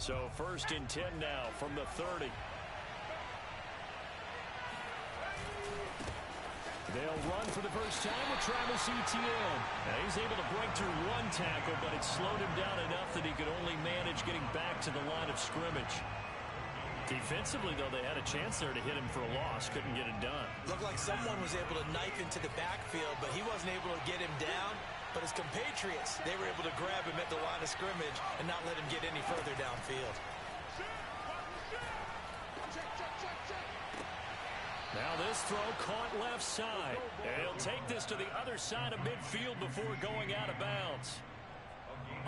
So 1st and 10 now from the 30. They'll run for the first time with Travis Etienne. Now he's able to break through one tackle, but it slowed him down enough that he could only manage getting back to the line of scrimmage. Defensively, though, they had a chance there to hit him for a loss. Couldn't get it done. Looked like someone was able to knife into the backfield, but he wasn't able to get him down. But his compatriots, they were able to grab him at the line of scrimmage and not let him get any further downfield. Now this throw caught left side. And he'll take this to the other side of midfield before going out of bounds.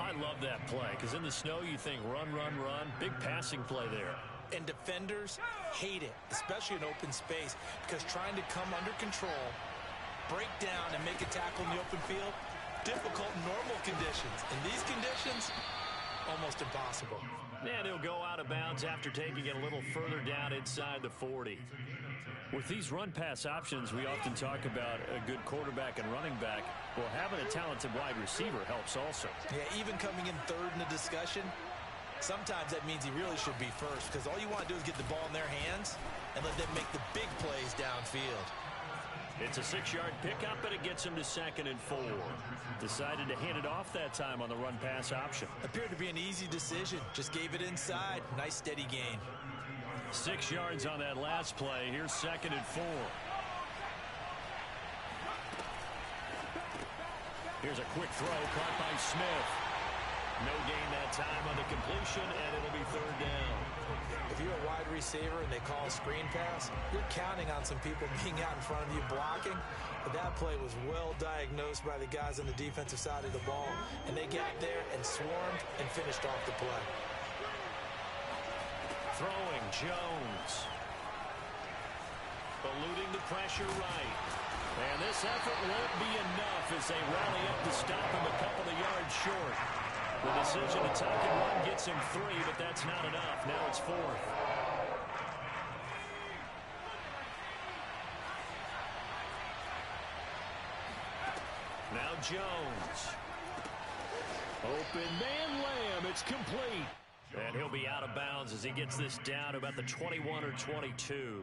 I love that play because in the snow you think run, run, run. Big passing play there. And defenders hate it, especially in open space, because trying to come under control, break down, and make a tackle in the open field, difficult in normal conditions. In these conditions, almost impossible. And he'll go out of bounds after taking it a little further down inside the 40. With these run-pass options, we often talk about a good quarterback and running back. Well, having a talented wide receiver helps also. Yeah, even coming in third in the discussion, sometimes that means he really should be first, because all you want to do is get the ball in their hands and let them make the big plays downfield. It's a 6-yard pickup, but it gets him to 2nd and 4. Decided to hand it off that time on the run-pass option. Appeared to be an easy decision. Just gave it inside. Nice, steady gain. 6 yards on that last play. Here's 2nd and 4. Here's a quick throw caught by Smith. No gain that time on the completion, and it'll be 3rd down. If you're a wide receiver and they call a screen pass, you're counting on some people being out in front of you blocking. But that play was well diagnosed by the guys on the defensive side of the ball, and they got there and swarmed and finished off the play. Throwing Jones. Eluding the pressure right. And this effort won't be enough as they rally up to stop him a couple of yards short. The decision to tuck and run gets him 3, but that's not enough. Now it's 4th. Now Jones. Open man Lamb. It's complete. And he'll be out of bounds as he gets this down to about the 21 or 22.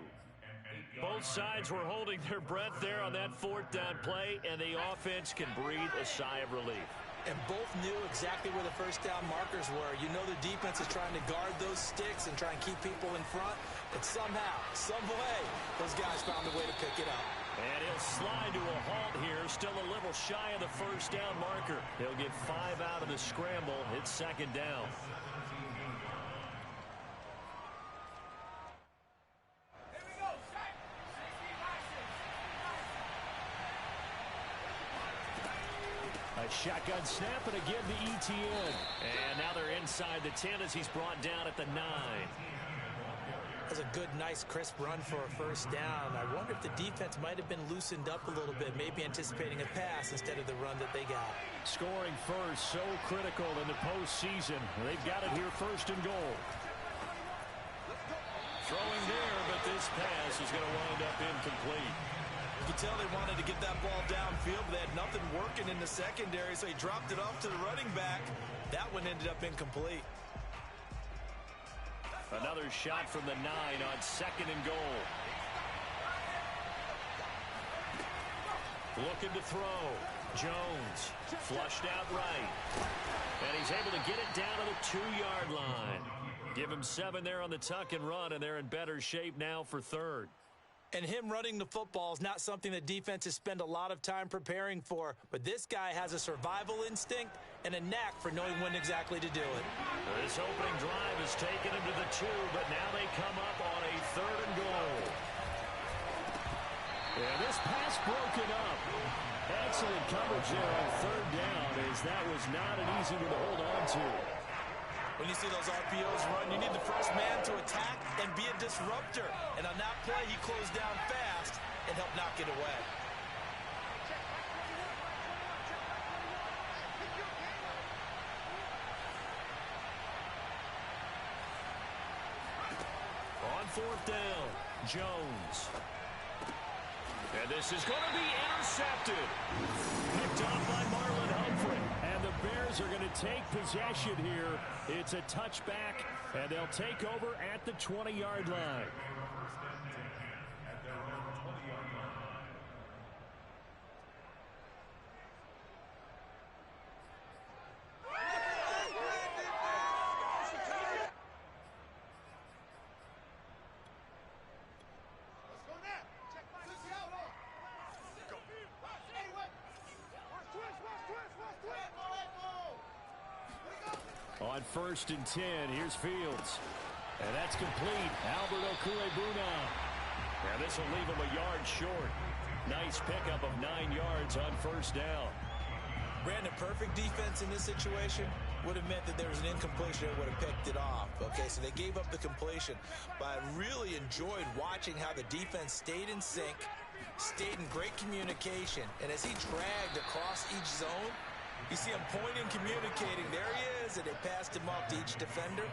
Both sides were holding their breath there on that 4th down play, and the offense can breathe a sigh of relief. And both knew exactly where the first down markers were. You know the defense is trying to guard those sticks and try and keep people in front. But somehow, some way, those guys found a way to pick it up. And he'll slide to a halt here, still a little shy of the first down marker. He'll get 5 out of the scramble. It's 2nd down. A shotgun snap, and again to Etienne. And now they're inside the 10 as he's brought down at the 9. That's a good, nice, crisp run for a first down. I wonder if the defense might have been loosened up a little bit, maybe anticipating a pass instead of the run that they got. Scoring first, so critical in the postseason. They've got it here 1st and goal. Throwing there, but this pass is going to wind up incomplete. You could tell they wanted to get that ball downfield, but they had nothing working in the secondary, so he dropped it off to the running back. That one ended up incomplete. Another shot from the 9 on 2nd and goal. Looking to throw. Jones flushed out right. And he's able to get it down to the 2-yard line. Give him 7 there on the tuck and run, and they're in better shape now for 3rd. And him running the football is not something that defenses spend a lot of time preparing for. But this guy has a survival instinct and a knack for knowing when exactly to do it. This opening drive has taken him to the 2, but now they come up on a 3rd and goal. And this pass broken up. Excellent coverage there on 3rd down, as that was not an easy one to hold on to. When you see those RPOs run, you need the first man to attack and be a disruptor. And on that play, he closed down fast and helped knock it away. On 4th down, Jones. And this is going to be intercepted. Picked off by Marlon Humphrey. And the Bears are going to take possession here. It's a touchback, and they'll take over at the 20-yard line. On 1st and 10, here's Fields. And that's complete. Albert Okwuegbunam. And this will leave him a yard short. Nice pickup of 9 yards on 1st down. Brandon, perfect defense in this situation would have meant that there was an incompletion that would have picked it off. Okay, so they gave up the completion. But I really enjoyed watching how the defense stayed in sync, stayed in great communication. And as he dragged across each zone, you see him pointing, communicating. There he is, and they passed him off to each defender.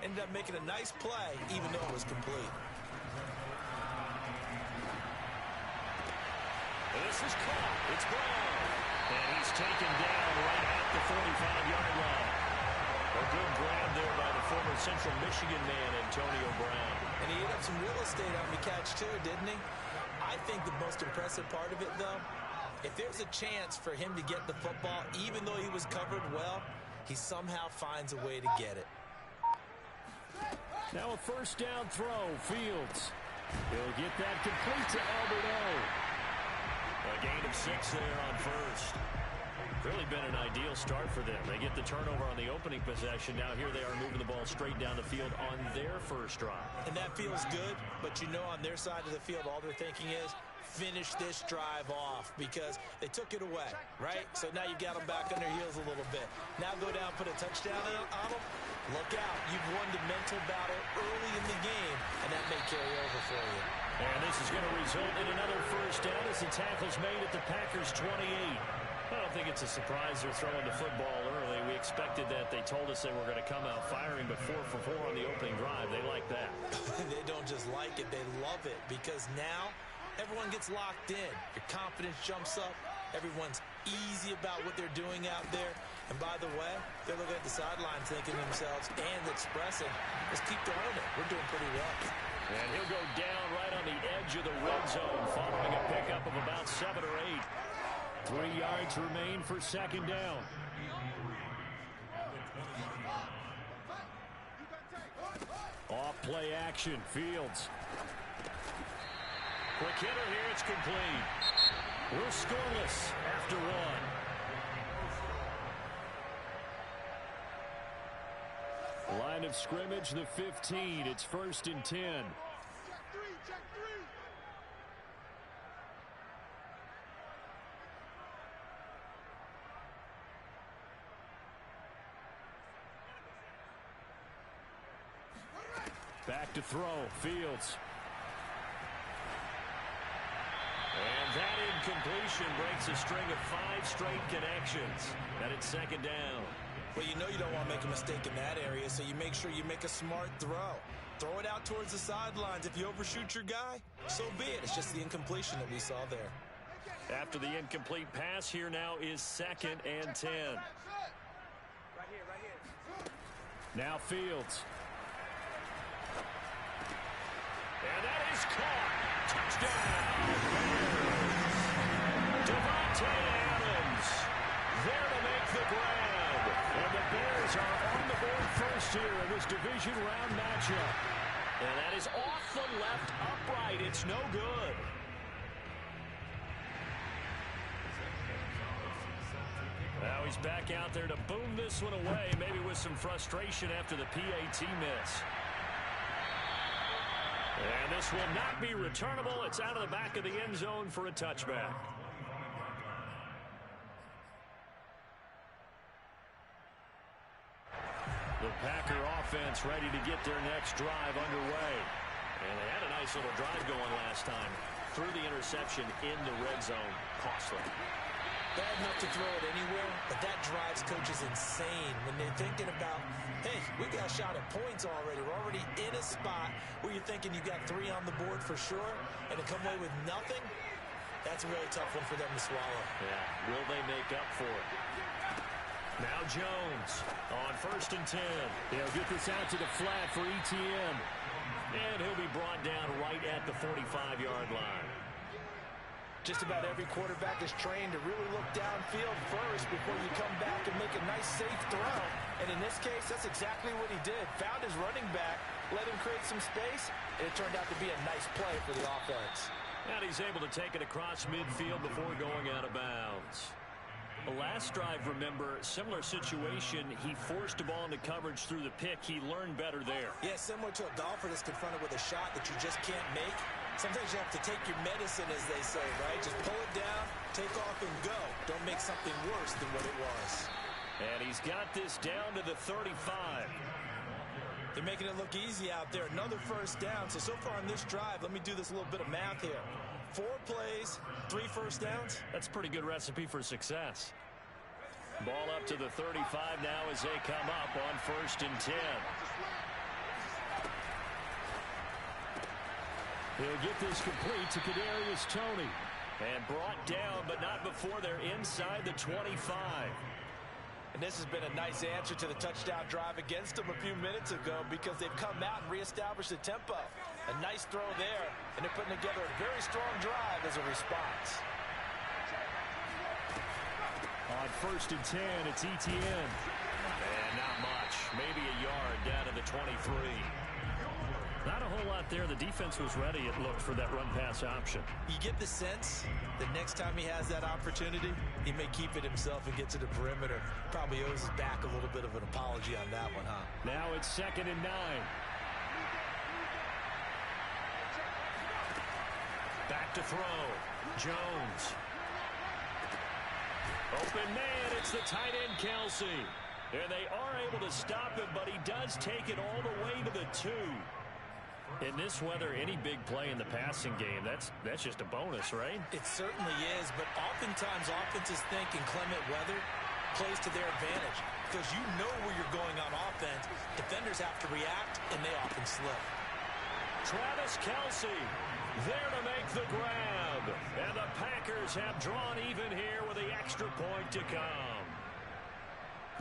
Ended up making a nice play, even though it was complete. This is caught. It's Brown. And he's taken down right at the 45-yard line. A good grab there by the former Central Michigan man, Antonio Brown. And he ate up some real estate on the catch, too, didn't he? I think the most impressive part of it, though, if there's a chance for him to get the football, even though he was covered well, he somehow finds a way to get it. Now a 1st down throw. Fields. He'll get that complete to Albert O. A gain of 6 there on 1st. Really been an ideal start for them. They get the turnover on the opening possession. Now here they are moving the ball straight down the field on their first drive. And that feels good, but you know on their side of the field, all they're thinking is, finish this drive off because they took it away, right? So now you got them back on their heels a little bit. Now go down, put a touchdown on them. Look out. You've won the mental battle early in the game, and that may carry over for you. And this is going to result in another 1st down as the tackle's made at the Packers' 28. I don't think it's a surprise they're throwing the football early. We expected that. They told us they were going to come out firing, but 4 for 4 on the opening drive. They like that. They don't just like it. They love it because now everyone gets locked in. Your confidence jumps up. Everyone's easy about what they're doing out there. And by the way, they're looking at the sideline thinking to themselves and expressing, let's keep throwing it. We're doing pretty well. And he'll go down right on the edge of the red zone following a pickup of about 7 or 8. 3 yards remain for 2nd down. Off play action. Fields. Quick hitter here. It's complete. We're scoreless after 1. Line of scrimmage, the 15. It's 1st and 10. Back to throw. Fields. And that incompletion breaks a string of 5 straight connections. And it's 2nd down. Well, you know you don't want to make a mistake in that area, so you make sure you make a smart throw. Throw it out towards the sidelines. If you overshoot your guy, so be it. It's just the incompletion that we saw there. After the incomplete pass, here now is 2nd and 10. Right here. Now Fields. And that is caught. Touchdown. Devontae Adams there to make the grab. And the Bears are on the board first here in this division round matchup. And that is off the left upright. It's no good. Now he's back out there to boom this one away, maybe with some frustration after the PAT miss. And this will not be returnable. It's out of the back of the end zone for a touchback. The Packer offense ready to get their next drive underway. And they had a nice little drive going last time. Through the interception in the red zone. Costly. Bad enough to throw it anywhere, but that drives coaches insane when they're thinking about, hey, we got a shot at points already. We're already in a spot where you're thinking you got 3 on the board for sure, and to come away with nothing, that's a really tough one for them to swallow. Yeah, will they make up for it? Now Jones on 1st and 10. He'll get this out to the flat for ETN. And he'll be brought down right at the 45-yard line. Just about every quarterback is trained to really look downfield first before you come back and make a nice, safe throw. And in this case, that's exactly what he did. Found his running back, let him create some space, and it turned out to be a nice play for the offense. And he's able to take it across midfield before going out of bounds. The last drive, remember, similar situation. He forced the ball into coverage through the pick. He learned better there. Yeah, similar to a golfer that's confronted with a shot that you just can't make. Sometimes you have to take your medicine, as they say, right? Just pull it down, take off, and go. Don't make something worse than what it was. And he's got this down to the 35. They're making it look easy out there. Another first down. So far on this drive, let me do this little bit of math here. 4 plays, 3 first downs. That's a pretty good recipe for success. Ball up to the 35 now as they come up on 1st and 10. He'll get this complete to Kadarius Toney. And brought down, but not before they're inside the 25. And this has been a nice answer to the touchdown drive against them a few minutes ago because they've come out and reestablished the tempo. A nice throw there, and they're putting together a very strong drive as a response. On 1st and 10, it's ETN. And not much. Maybe a yard down to the 23. Not a whole lot there. The defense was ready, it looked, for that run-pass option. You get the sense that next time he has that opportunity, he may keep it himself and get to the perimeter. Probably owes his back a little bit of an apology on that one, huh? Now it's 2nd and 9. Back to throw. Jones. Open man, it's the tight end, Kelsey. And they are able to stop him, but he does take it all the way to the 2. In this weather, any big play in the passing game, that's just a bonus, right? It certainly is, but oftentimes offenses think in clement weather plays to their advantage because you know where you're going on offense. Defenders have to react, and they often slip. Travis Kelce there to make the grab. And the Packers have drawn even here with the extra point to come.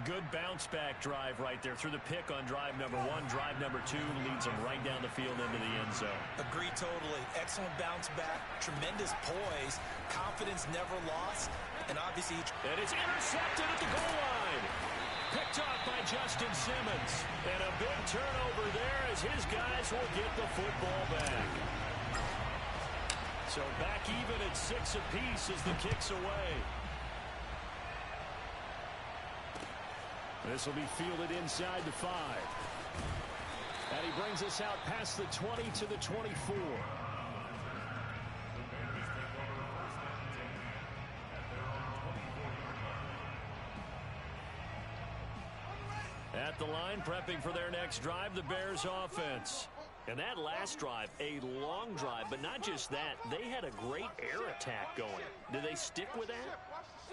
Good bounce-back drive right there through the pick on drive number 1. Drive number 2 leads them right down the field into the end zone. Agree totally. Excellent bounce-back, tremendous poise, confidence never lost, and obviously... And it's intercepted at the goal line. Picked off by Justin Simmons. And a big turnover there as his guys will get the football back. So back even at 6 apiece as the kick's away. This will be fielded inside the 5. And he brings us out past the 20 to the 24. At the line, prepping for their next drive, the Bears offense. And that last drive, a long drive, but not just that, they had a great air attack going. Do they stick with that?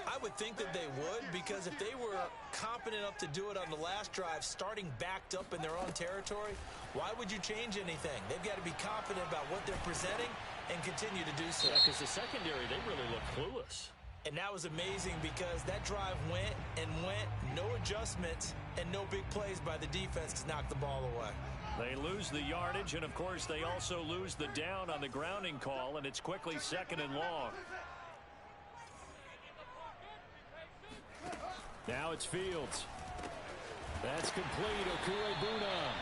I would think that they would, because if they were confident enough to do it on the last drive, starting backed up in their own territory, why would you change anything? They've got to be confident about what they're presenting and continue to do so. Yeah, because the secondary, they really look clueless. And that was amazing because that drive went and went, no adjustments, and no big plays by the defense to knock the ball away. They lose the yardage, and of course they also lose the down on the grounding call, and it's quickly 2nd and long. Now it's Fields. That's complete. Okuegbunam.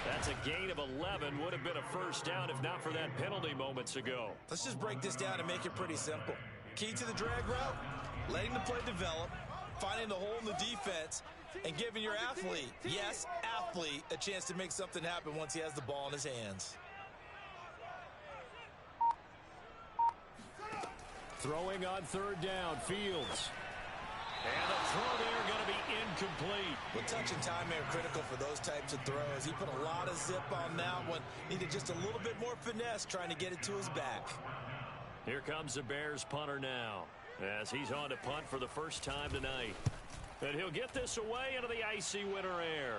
That's a gain of 11. Would have been a first down if not for that penalty moments ago. Let's just break this down and make it pretty simple. Key to the drag route, letting the play develop, finding the hole in the defense, and giving your athlete, yes, athlete, a chance to make something happen once he has the ball in his hands. Throwing on 3rd down, Fields. And the throw there going to be incomplete. Well, touch and time are critical for those types of throws. He put a lot of zip on that one. Needed just a little bit more finesse trying to get it to his back. Here comes the Bears punter now as he's on to punt for the first time tonight. And he'll get this away into the icy winter air.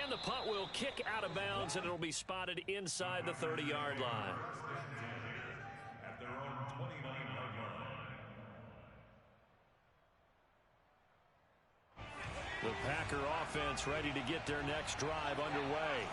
And the punt will kick out of bounds, and it'll be spotted inside the 30-yard line. The Packer offense ready to get their next drive underway.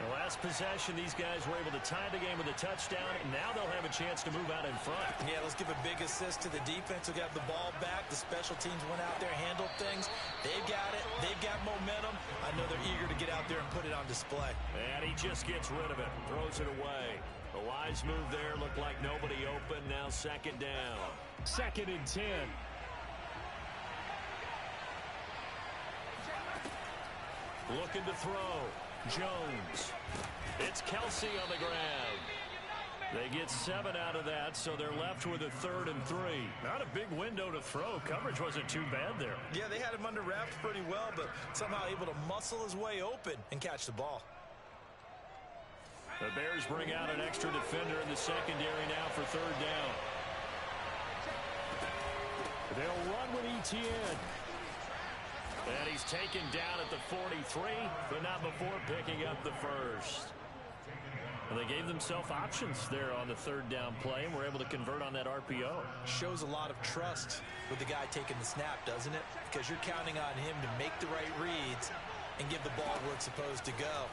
The last possession, these guys were able to tie the game with a touchdown, and now they'll have a chance to move out in front. Yeah, let's give a big assist to the defense who got the ball back. The special teams went out there, handled things. They've got it. They've got momentum. I know they're eager to get out there and put it on display. And he just gets rid of it, throws it away. The wise move there, looked like nobody open. Now second down. 2nd and 10. Looking to throw. Jones. It's Kelsey on the ground. They get 7 out of that, so they're left with a 3rd and 3. Not a big window to throw. Coverage wasn't too bad there. Yeah, they had him under wraps pretty well, but somehow able to muscle his way open and catch the ball. The Bears bring out an extra defender in the secondary now for 3rd down. They'll run with Etienne. And he's taken down at the 43, but not before picking up the first. And they gave themselves options there on the 3rd down play, and were able to convert on that RPO. Shows a lot of trust with the guy taking the snap, doesn't it? Because you're counting on him to make the right reads and give the ball where it's supposed to go.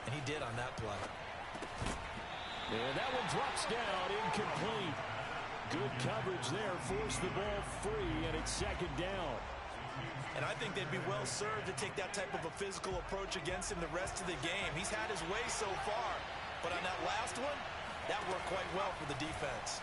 And he did on that play. And that one drops down, incomplete. Good coverage there, forced the ball free, and it's 2nd down. And I think they'd be well served to take that type of a physical approach against him the rest of the game. He's had his way so far, but on that last one, that worked quite well for the defense.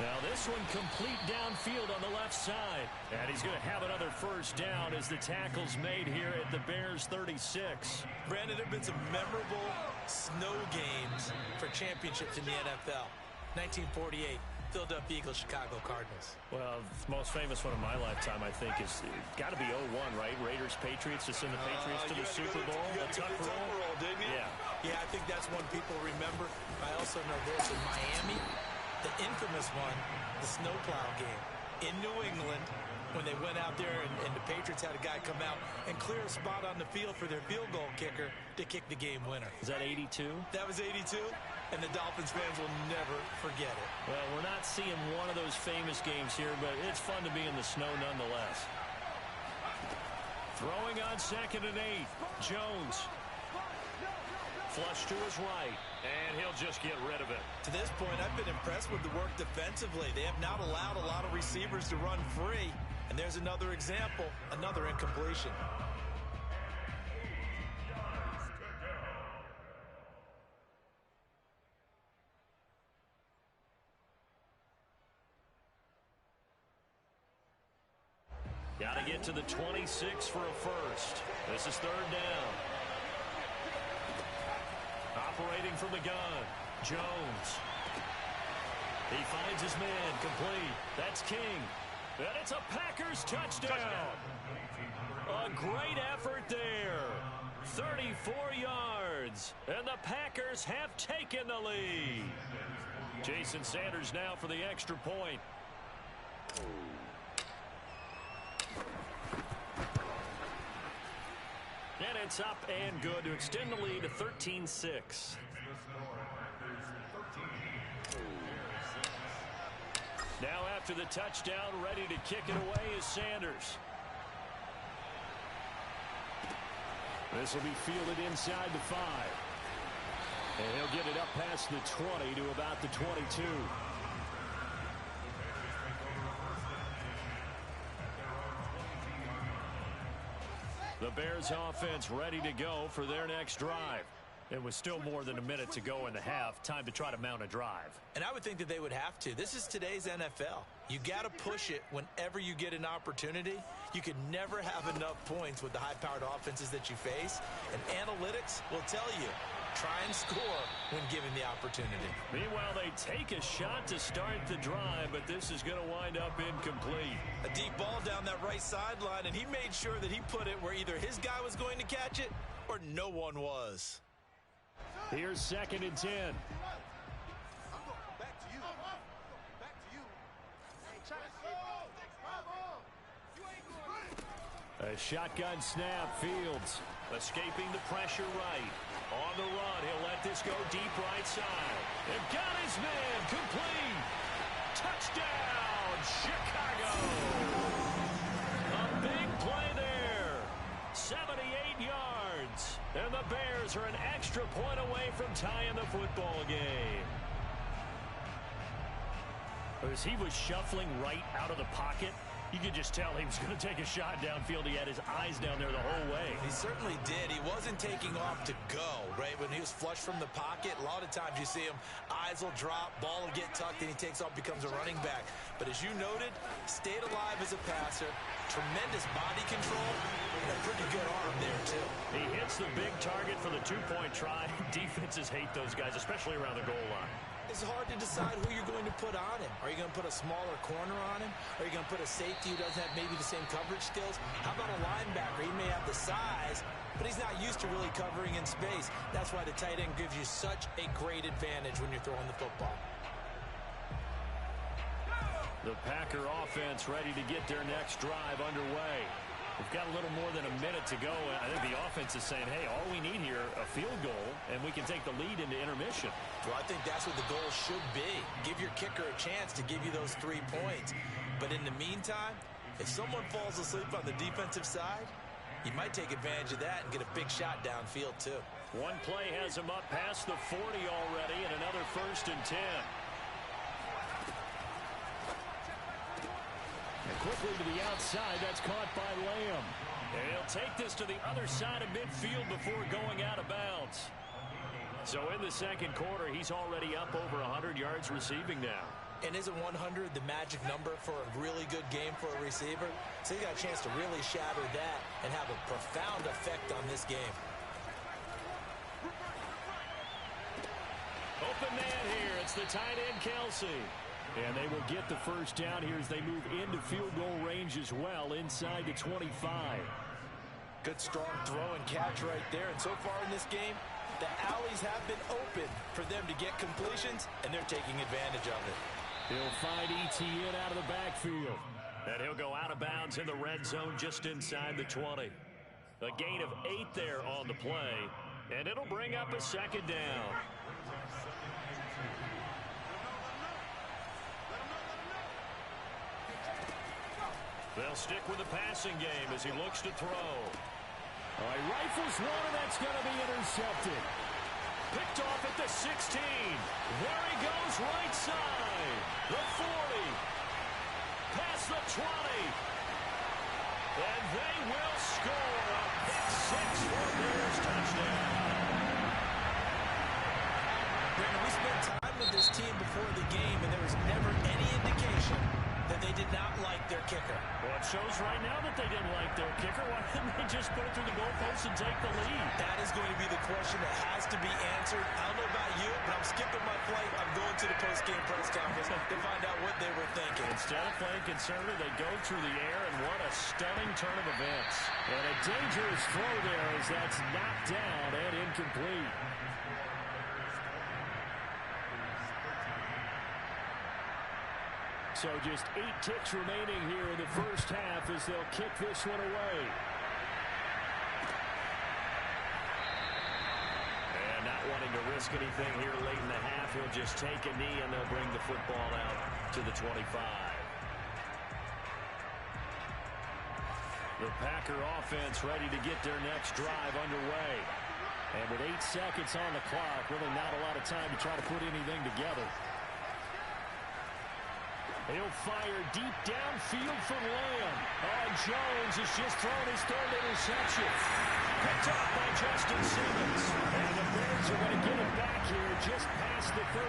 Now this one complete downfield on the left side. And he's going to have another first down as the tackle's made here at the Bears 36. Brandon, there have been some memorable snow games for championships in the NFL. 1948. Philadelphia Eagles, Chicago Cardinals. Well, the most famous one of my lifetime, I think, is got to be 01, right? Raiders, Patriots, to send the Patriots to the Super Bowl. You got the Tuck roll, didn't you? Yeah, I think that's one people remember. I also know this in Miami, the infamous one, the snowplow game in New England, when they went out there and the Patriots had a guy come out and clear a spot on the field for their field goal kicker to kick the game winner. Is that 82? That was 82. And the Dolphins fans will never forget it. Well, we're not seeing one of those famous games here, but it's fun to be in the snow nonetheless. Throwing on 2nd and 8. Jones. Flush to his right, and he'll just get rid of it. To this point, I've been impressed with the work defensively. They have not allowed a lot of receivers to run free. And there's another example, another incompletion. Got to get to the 26 for a first. This is 3rd down. Operating from the gun, Jones. He finds his man, complete. That's King. And it's a Packers touchdown. A great effort there. 34 yards. And the Packers have taken the lead. Jason Sanders now for the extra point. And it's up and good to extend the lead to 13-6. Now after the touchdown, ready to kick it away is Sanders. This will be fielded inside the 5. And he'll get it up past the 20 to about the 22. The Bears offense ready to go for their next drive. It was still more than a minute to go in the half. Time to try to mount a drive. And I would think that they would have to. This is today's NFL. You got to push it whenever you get an opportunity. You can never have enough points with the high-powered offenses that you face. And analytics will tell you, try and score when given the opportunity. Meanwhile, they take a shot to start the drive, but this is going to wind up incomplete. A deep ball down that right sideline, and he made sure that he put it where either his guy was going to catch it or no one was. Here's 2nd and 10. A shotgun snap, Fields escaping the pressure right. On the run, he'll let this go deep right side. And got his man complete. Touchdown, Chicago! A big play there. 78 yards. And the Bears are an extra point away from tying the football game. As he was shuffling right out of the pocket, you could just tell he was going to take a shot downfield. He had his eyes down there the whole way. He certainly did. He wasn't taking off to go, right? When he was flush from the pocket, a lot of times you see him, eyes will drop, ball will get tucked, and he takes off, becomes a running back. But as you noted, stayed alive as a passer, tremendous body control, and a pretty good arm there, too. He hits the big target for the two-point try. Defenses hate those guys, especially around the goal line. It's hard to decide who you're going to put on him. Are you going to put a smaller corner on him? Are you going to put a safety who doesn't have maybe the same coverage skills? How about a linebacker? He may have the size, but he's not used to really covering in space. That's why the tight end gives you such a great advantage when you're throwing the football. The Packer offense ready to get their next drive underway. We've got a little more than a minute to go. I think the offense is saying, hey, all we need here, a field goal, and we can take the lead into intermission. Well, I think that's what the goal should be. Give your kicker a chance to give you those 3 points. But in the meantime, if someone falls asleep on the defensive side, you might take advantage of that and get a big shot downfield, too. One play has him up past the 40 already, and another 1st and 10. And quickly to the outside, that's caught by Lamb. And he'll take this to the other side of midfield before going out of bounds. So in the second quarter, he's already up over 100 yards receiving now. And isn't 100 the magic number for a really good game for a receiver? So he got a chance to really shatter that and have a profound effect on this game. Open man here. It's the tight end, Kelsey. And they will get the first down here as they move into field goal range as well, inside the 25. Good strong throw and catch right there. And so far in this game, the alleys have been open for them to get completions, and they're taking advantage of it. He'll find Etienne out of the backfield. And he'll go out of bounds in the red zone just inside the 20. A gain of 8 there on the play, and it'll bring up a second down. They'll stick with the passing game as he looks to throw. All right, rifles one, and that's going to be intercepted. Picked off at the 16. There he goes, right side. The 40. Past the 20. And they will score a pick 6 for Bears touchdown. Brandon, we spent time with this team before the game, and there was never any indication that they did not like their kicker. Well, it shows right now that they didn't like their kicker. Why didn't they just put it through the goalpost and take the lead? That is going to be the question that has to be answered. I don't know about you, but I'm skipping my flight. I'm going to the post-game press conference to find out what they were thinking. Instead of playing conservative, they go through the air, and what a stunning turn of events. And a dangerous throw there as that's knocked down and incomplete. So just 8 ticks remaining here in the first half as they'll kick this one away. And not wanting to risk anything here late in the half, he'll just take a knee and they'll bring the football out to the 25. The Packer offense ready to get their next drive underway. And with 8 seconds on the clock, really not a lot of time to try to put anything together. He'll fire deep downfield for Lamb. Oh, Jones has just thrown his 3rd interception. Picked up by Justin Simmons. And the Bears are going to get it back here just past the 35.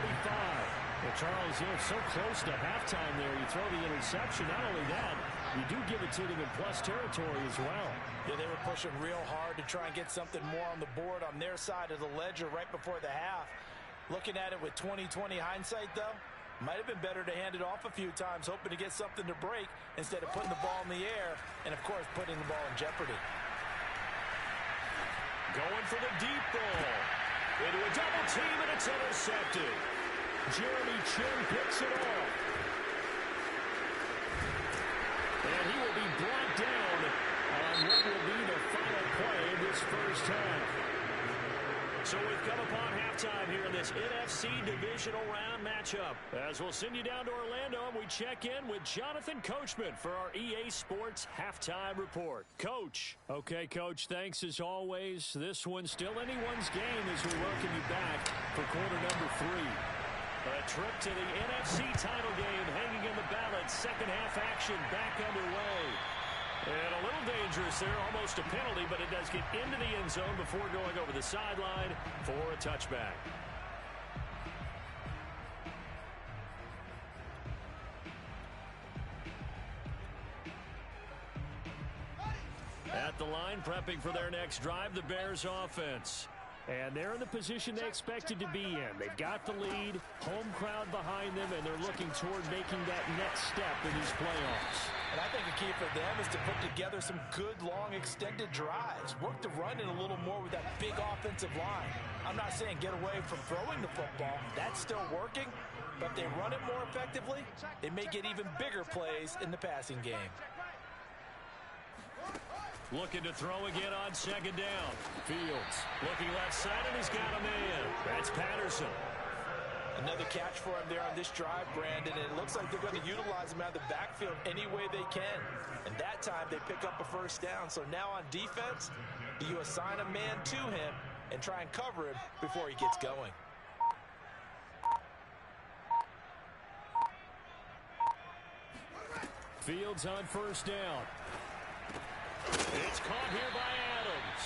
Well, Charles, you're so close to halftime there. You throw the interception. Not only that, you do give it to them in plus territory as well. Yeah, they were pushing real hard to try and get something more on the board on their side of the ledger right before the half. Looking at it with 20/20 hindsight, though, might have been better to hand it off a few times, hoping to get something to break instead of putting the ball in the air and, of course, putting the ball in jeopardy. Going for the deep ball. Into a double team, and it's intercepted. Jeremy Chin picks it off. And he will be brought down on what will be the final play of this first half. So we've come upon halftime here in this NFC Divisional Round matchup. As we'll send you down to Orlando, and we check in with Jonathan Coachman for our EA Sports Halftime Report. Coach. Okay, Coach, thanks as always. This one's still anyone's game as we welcome you back for quarter number 3. A trip to the NFC title game hanging in the balance. Second half action back underway. And a little dangerous there, almost a penalty, but it does get into the end zone before going over the sideline for a touchback. At the line, prepping for their next drive, the Bears offense. And they're in the position they expected to be in. They've got the lead, home crowd behind them, and they're looking toward making that next step in these playoffs. And I think a key for them is to put together some good, long, extended drives. Work the run in a little more with that big offensive line. I'm not saying get away from throwing the football. That's still working. But if they run it more effectively, they may get even bigger plays in the passing game. Looking to throw again on second down. Fields looking left side, and he's got a man. That's Patterson. Another catch for him there on this drive, Brandon, and it looks like they're going to utilize him out of the backfield any way they can. And that time they pick up a first down. So now on defense, you assign a man to him and try and cover him before he gets going. Fields on first down. It's caught here by Adams.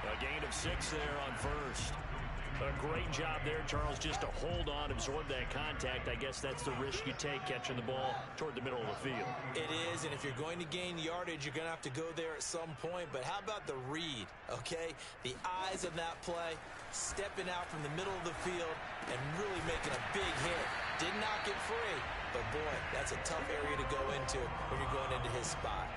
A gain of 6 there on first. A great job there, Charles, just to hold on, absorb that contact. I guess that's the risk you take catching the ball toward the middle of the field. It is, and if you're going to gain yardage, you're going to have to go there at some point. But how about the read, okay? The eyes of that play, stepping out from the middle of the field and really making a big hit. Did not get free, but boy, that's a tough area to go into when you're going into his spot.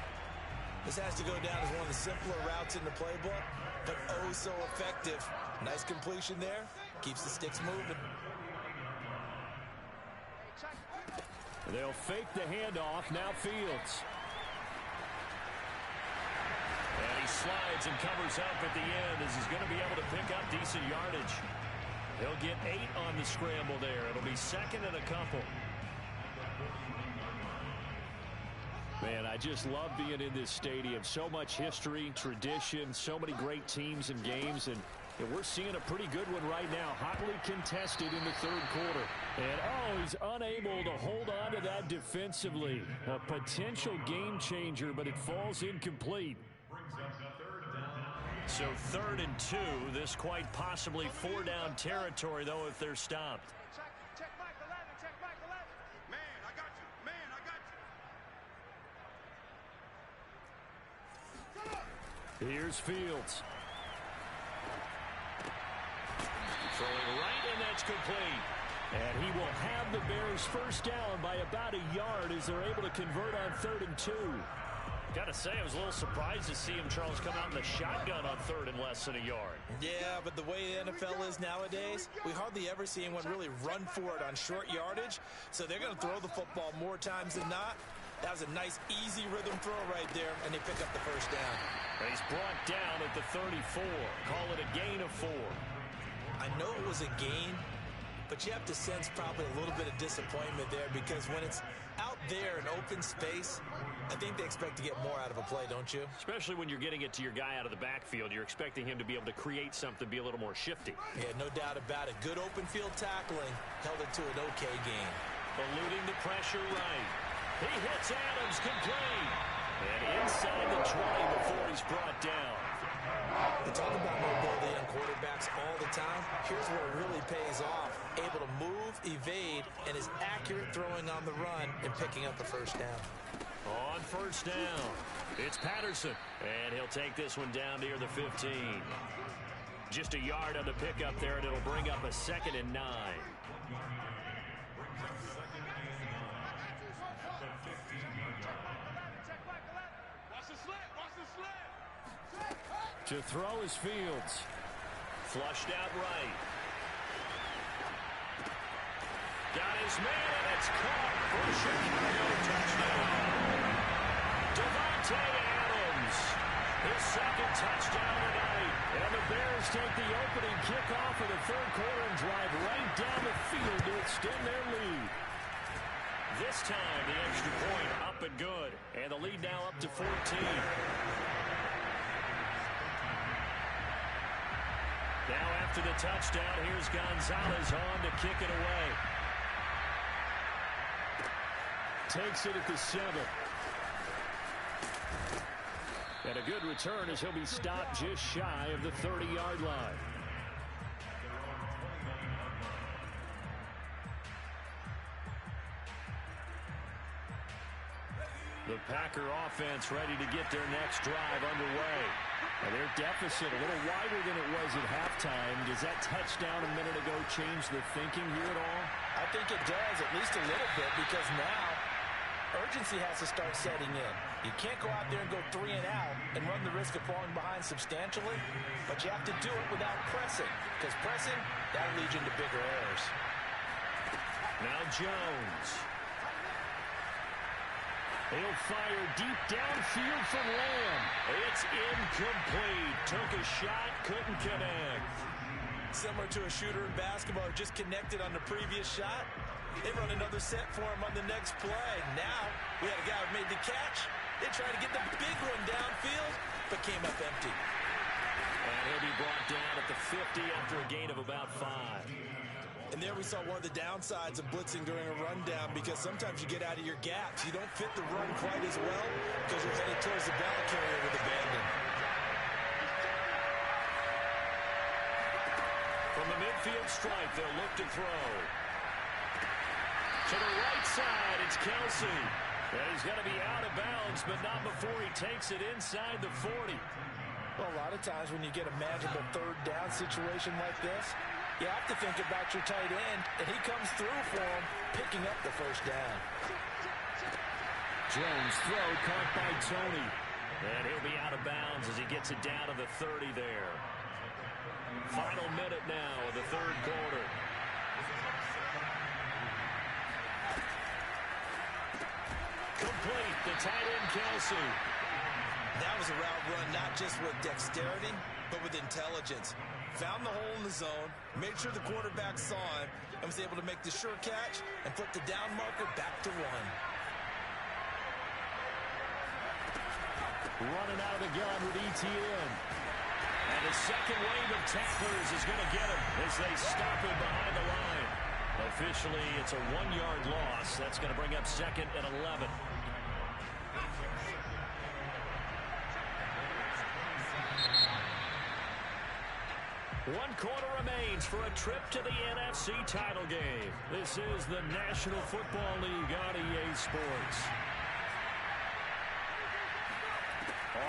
This has to go down as one of the simpler routes in the playbook, but oh so effective. Nice completion there. Keeps the sticks moving. They'll fake the handoff. Now Fields. And he slides and covers up at the end as he's going to be able to pick up decent yardage. He'll get 8 on the scramble there. It'll be second and a couple. Man, I just love being in this stadium. So much history, tradition, so many great teams and games, and we're seeing a pretty good one right now, hotly contested in the third quarter. And, oh, he's unable to hold on to that defensively. A potential game changer, but it falls incomplete. So 3rd and 2, this quite possibly 4-down territory, though, if they're stopped. Here's Fields. Throwing right, and that's complete. And he will have the Bears first down by about a yard as they're able to convert on 3rd and 2. Got to say, I was a little surprised to see him, Charles, come out in the shotgun on 3rd and less than a yard. Yeah, but the way the NFL is nowadays, we hardly ever see anyone really run for it on short yardage. So they're going to throw the football more times than not. That was a nice, easy rhythm throw right there, and they pick up the first down. And he's brought down at the 34. Call it a gain of 4. I know it was a gain, but you have to sense probably a little bit of disappointment there because when it's out there in open space, I think they expect to get more out of a play, don't you? Especially when you're getting it to your guy out of the backfield. You're expecting him to be able to create something, be a little more shifty. Yeah, no doubt about it. Good open field tackling held it to an okay game. Eluding the pressure right. He hits Adams complete. And inside the 20 before he's brought down. They talk about mobility on quarterbacks all the time. Here's where it really pays off. Able to move, evade, and is accurate throwing on the run and picking up the first down. On first down, it's Patterson. And he'll take this one down near the 15. Just a yard on the pickup there, and it'll bring up a 2nd and 9. To throw is Fields. Flushed out right. Got his man, and it's caught for a Chicago touchdown. Davante Adams, his second touchdown tonight. And the Bears take the opening kickoff of the third quarter and drive right down the field to extend their lead. This time, the extra point up and good. And the lead now up to 14. Now after the touchdown, here's Gonzalez on to kick it away. Takes it at the 7. And a good return as he'll be stopped just shy of the 30-yard line. The Packer offense ready to get their next drive underway. And their deficit a little wider than it was at halftime. Does that touchdown a minute ago change the thinking here at all? I think it does, at least a little bit, because now urgency has to start setting in. You can't go out there and go 3 and out and run the risk of falling behind substantially, but you have to do it without pressing, because pressing, that'll lead you into bigger errors. Now Jones. He'll fire deep downfield from Lamb. It's incomplete. Took a shot, couldn't connect. Similar to a shooter in basketball who just connected on the previous shot. They run another set for him on the next play. Now, we had a guy who made the catch. They tried to get the big one downfield, but came up empty. And he'll be brought down at the 50 after a gain of about 5. And there we saw one of the downsides of blitzing during a rundown, because sometimes you get out of your gaps. You don't fit the run quite as well because you're headed towards the ball carrier with abandon. From the midfield stripe, they'll look to throw. To the right side, it's Kelsey. And he's going to be out of bounds, but not before he takes it inside the 40. Well, a lot of times when you get a manageable third down situation like this, you have to think about your tight end, and he comes through for him, picking up the first down. Jones throw caught by Tony. And he'll be out of bounds as he gets it down to the 30 there. Final minute now of the third quarter. Complete, the tight end Kelsey. That was a route run not just with dexterity, but with intelligence. Found the hole in the zone, made sure the quarterback saw him, and was able to make the sure catch and flip the down marker back to 1. Running out of the gun with ETN. And the second wave of tacklers is going to get him as they stop him behind the line. Officially, it's a 1-yard loss. That's going to bring up 2nd and 11. One quarter remains for a trip to the NFC title game. This is the National Football League on EA Sports.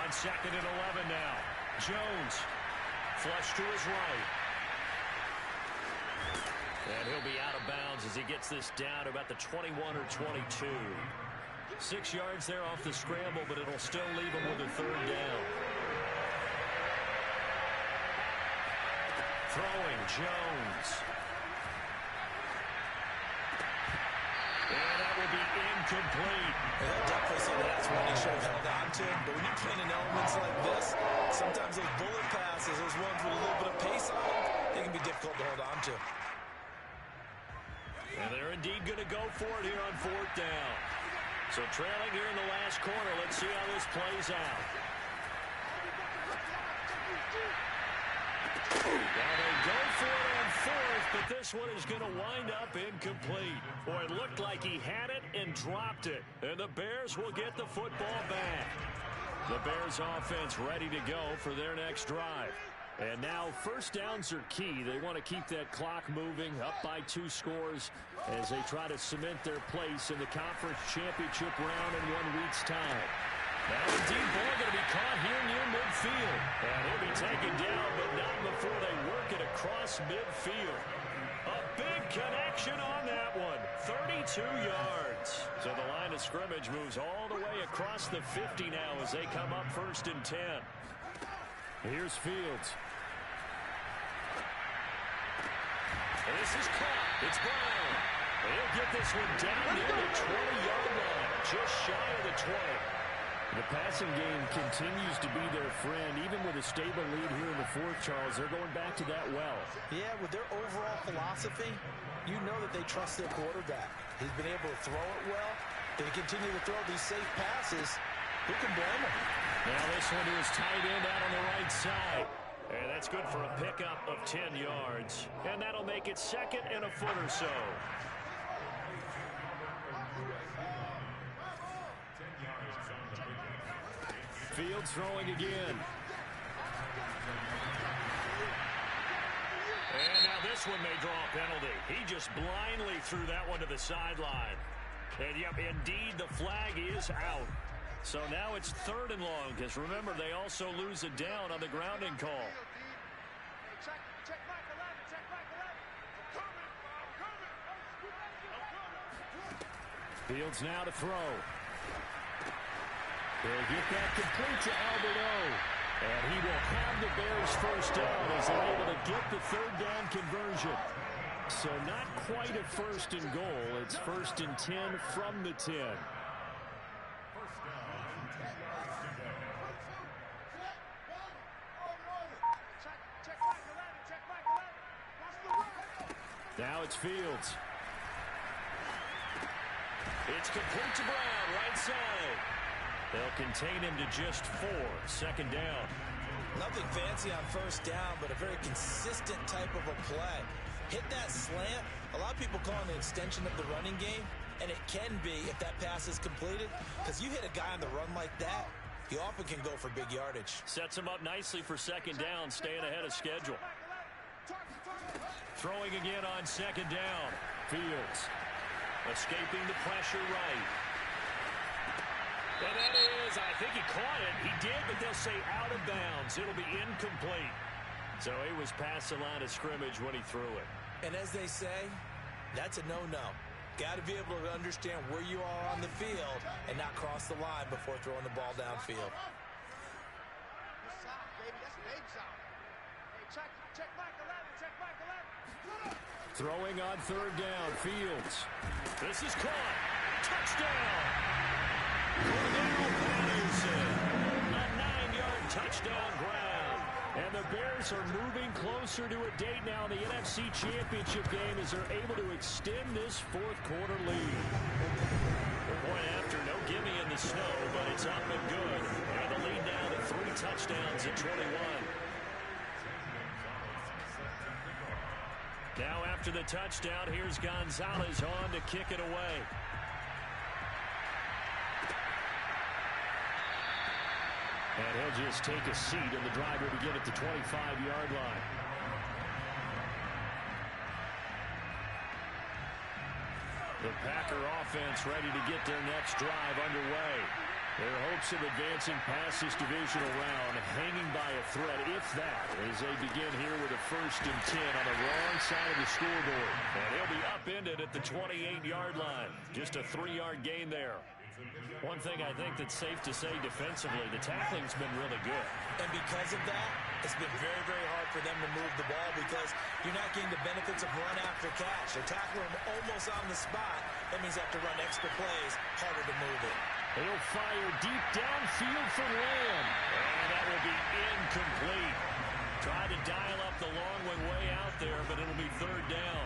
On 2nd and 11 now. Jones, flush to his right. And he'll be out of bounds as he gets this down to about the 21 or 22. 6 yards there off the scramble, but it'll still leave him with a third down. Throwing, Jones. And that will be incomplete. That definitely said that's one he should have held on to. But when you're playing in elements like this, sometimes those bullet passes, those ones with a little bit of pace on them, they can be difficult to hold on to. And they're indeed going to go for it here on 4th down. So trailing here in the last quarter, let's see how this plays out. Now they go for it on 4th, but this one is going to wind up incomplete. Boy, it looked like he had it and dropped it. And the Bears will get the football back. The Bears offense ready to go for their next drive. And now first downs are key. They want to keep that clock moving, up by 2 scores as they try to cement their place in the conference championship round in 1 week's time. Now indeed, ball going to be caught here near midfield. And he'll be taken down, but not before they work it across midfield. A big connection on that one. 32 yards. So the line of scrimmage moves all the way across the 50 now as they come up 1st and 10. Here's Fields. And this is caught. It's Brown. He'll get this one down near the 20-yard line, just shy of the 20. The passing game continues to be their friend. Even with a stable lead here in the fourth, Charles, they're going back to that well. Yeah, with their overall philosophy, you know that they trust their quarterback. He's been able to throw it well. They continue to throw these safe passes. Who can blame him? Now this one to his tight end out on the right side. And that's good for a pickup of 10 yards. And that'll make it second and a foot or so. Fields throwing again. And now this one may draw a penalty. He just blindly threw that one to the sideline. And, yep, indeed, the flag is out. So now it's 3rd and long, because remember, they also lose it down on the grounding call. Fields now to throw. They'll get that complete to Albert O. And he will have the Bears first down as they're able to get the 3rd down conversion. So not quite a 1st and goal. It's 1st and 10 from the 10. Now it's Fields. It's complete to Brown, right side. They'll contain him to just 4. 2nd down. Nothing fancy on 1st down, but a very consistent type of a play. Hit that slant. A lot of people call it an extension of the running game, and it can be if that pass is completed, because you hit a guy on the run like that, he often can go for big yardage. Sets him up nicely for 2nd down, staying ahead of schedule. Throwing again on 2nd down. Fields escaping the pressure right. And that is, I think he caught it. He did, but they'll say out of bounds. It'll be incomplete. So he was past the line of scrimmage when he threw it. And as they say, that's a no-no. Got to be able to understand where you are on the field and not cross the line before throwing the ball downfield. Throwing on 3rd down, Fields. This is caught. Touchdown! Cordell Patterson. A 9-yard touchdown grab. And the Bears are moving closer to a date now in the NFC Championship game as they're able to extend this 4th quarter lead. The point after, no gimme in the snow, but it's up and good. And the lead now to 3 touchdowns at 21. Now after the touchdown, here's Gonzalez on to kick it away. And he'll just take a seat, and the drive will begin at the 25-yard line. The Packer offense ready to get their next drive underway. Their hopes of advancing past this divisional round hanging by a thread, if that, as they begin here with a 1st and 10 on the wrong side of the scoreboard. And he'll be upended at the 28-yard line. Just a 3-yard gain there. One thing I think that's safe to say defensively, the tackling's been really good. And because of that, it's been very, very hard for them to move the ball because you're not getting the benefits of run after catch. They're tackling them almost on the spot. That means they have to run extra plays, harder to move it. He'll fire deep downfield for Lamb. And that will be incomplete. Tried to dial up the long one way out there, but it'll be 3rd down.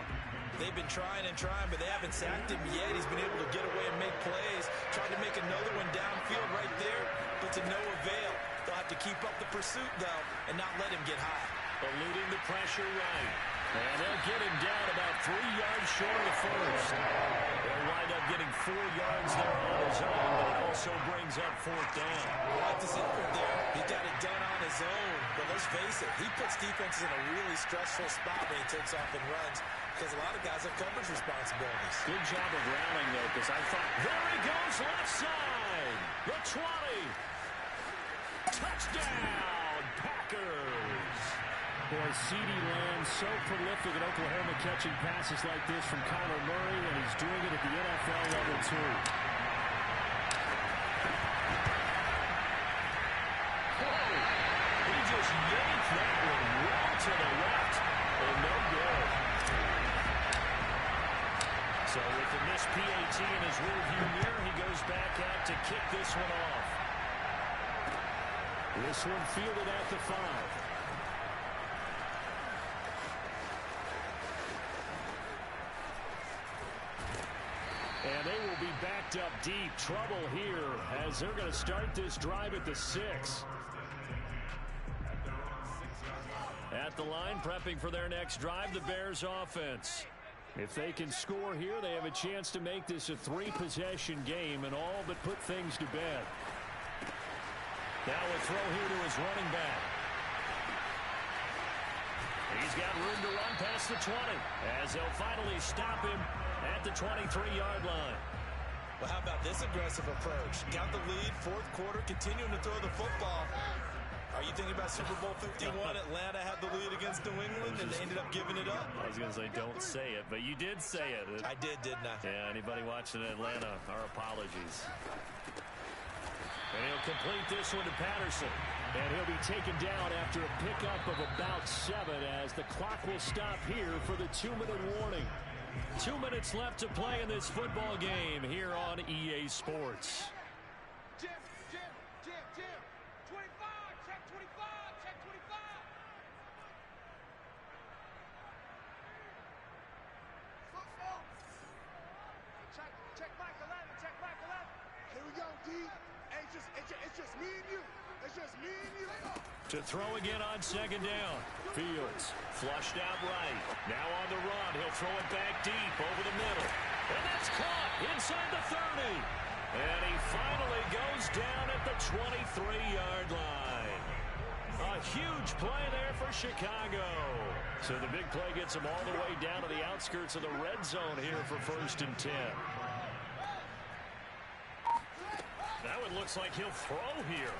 They've been trying and trying, but they haven't sacked him yet. He's been able to get away and make plays. Tried to make another one downfield right there, but to no avail. They'll have to keep up the pursuit, though, and not let him get high. Eluding the pressure right. And they'll get him down about 3 yards short of the 1st. They'll wind up getting 4 yards there on his own, but it also brings up 4th down. I like this effort there. He got it done on his own. But let's face it, he puts defenses in a really stressful spot when he takes off and runs because a lot of guys have coverage responsibilities. Good job of rallying, though, because I thought, there he goes, left side. The 20. Touchdown, Packers. Boy, CeeDee Lamb so prolific at Oklahoma catching passes like this from Kyler Murray, and he's doing it at the NFL level, too. Whoa! He just yanked that one well to the left, and no good. So with the missed PAT in his rearview mirror, he goes back out to kick this one off. This one fielded at the 5. And they will be backed up deep. Trouble here as they're going to start this drive at the 6. At the line, prepping for their next drive, the Bears offense. If they can score here, they have a chance to make this a 3-possession game and all but put things to bed. Now a throw here to his running back. He's got room to run past the 20 as they'll finally stop him at the 23-yard line. Well, how about this aggressive approach? Got the lead, fourth quarter, continuing to throw the football. Are you thinking about Super Bowl 51? Atlanta had the lead against New England, and they ended up giving it up. I was going to say, don't say it, but you did say it. I did, didn't I? Yeah, anybody watching Atlanta, our apologies. And he'll complete this one to Patterson. And he'll be taken down after a pickup of about 7 as the clock will stop here for the 2-minute warning. 2 minutes left to play in this football game here on EA Sports. Jim, 25, check 25, check 25. Football. Check Mike 11, check Mike 11. Here we go, D. Hey, it's just me and you. It's just me and you. To throw again on second down. Fields flushed out right. Now on the run. He'll throw it back deep over the middle. And that's caught inside the 30. And he finally goes down at the 23-yard line. A huge play there for Chicago. So the big play gets him all the way down to the outskirts of the red zone here for 1st and 10. That one looks like he'll throw here.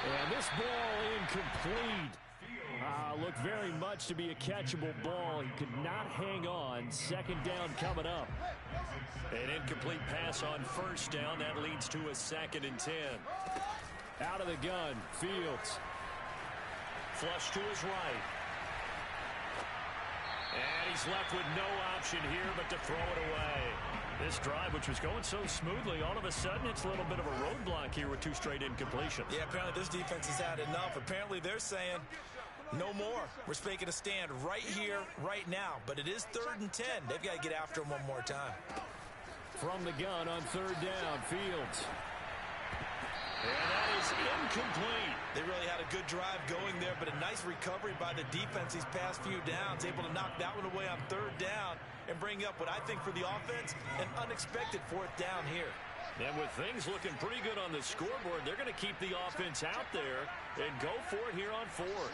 And this ball incomplete. Looked very much to be a catchable ball. He could not hang on. Second down coming up. An incomplete pass on 1st down. That leads to a 2nd and 10. Out of the gun, Fields. Flush to his right. And he's left with no option here but to throw it away. This drive, which was going so smoothly, all of a sudden it's a little bit of a roadblock here with 2 straight incompletions. Yeah, apparently this defense has had enough. Apparently they're saying no more. We're making a stand right here, right now. But it is 3rd and 10. They've got to get after him one more time. From the gun on 3rd down, Fields. And that is incomplete. They really had a good drive going there, but a nice recovery by the defense these past few downs, able to knock that one away on 3rd down and bring up what I think for the offense, an unexpected 4th down here. And with things looking pretty good on the scoreboard, they're going to keep the offense out there and go for it here on 4th.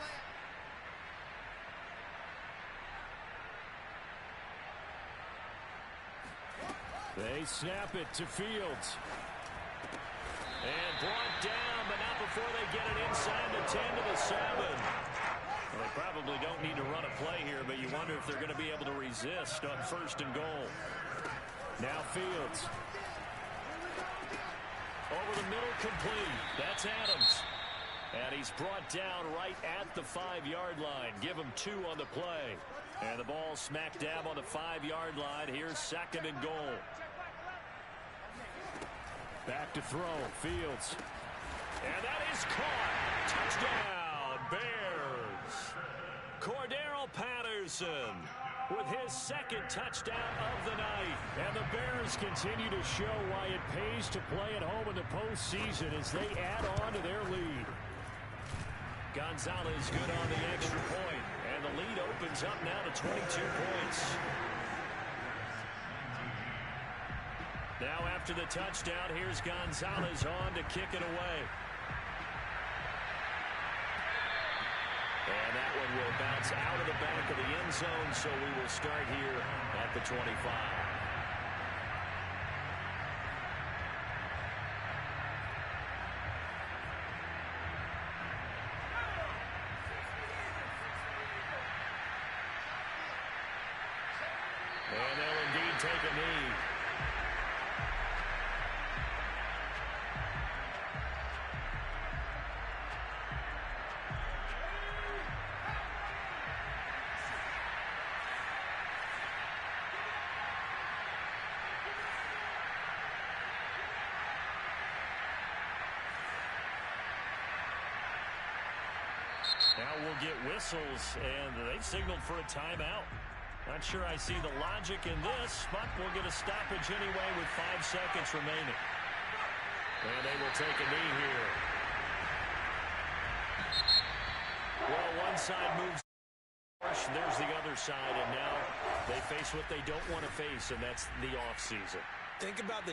They snap it to Fields. And brought down, but not before they get it inside the 10 to the 7. Well, they probably don't need to run a play here, but you wonder if they're going to be able to resist on 1st and goal. Now Fields. Over the middle, complete. That's Adams. And he's brought down right at the 5-yard line. Give him 2 on the play. And the ball smack dab on the 5-yard line. Here's 2nd and goal. Back to throw, Fields. And that is caught. Touchdown, Bears. Cordarrelle Patterson with his 2nd touchdown of the night. And the Bears continue to show why it pays to play at home in the postseason as they add on to their lead. Gonzalez good on the extra point. And the lead opens up now to 22 points. Now after the touchdown, here's Gonzalez on to kick it away. And that one will bounce out of the back of the end zone, so we will start here at the 25. And they'll indeed take a knee. will get whistles, and they've signaled for a timeout. Not sure I see the logic in this, but we'll get a stoppage anyway with 5 seconds remaining. And they will take a knee here. Well, one side moves. There's the other side, and now they face what they don't want to face, and that's the offseason. Think about the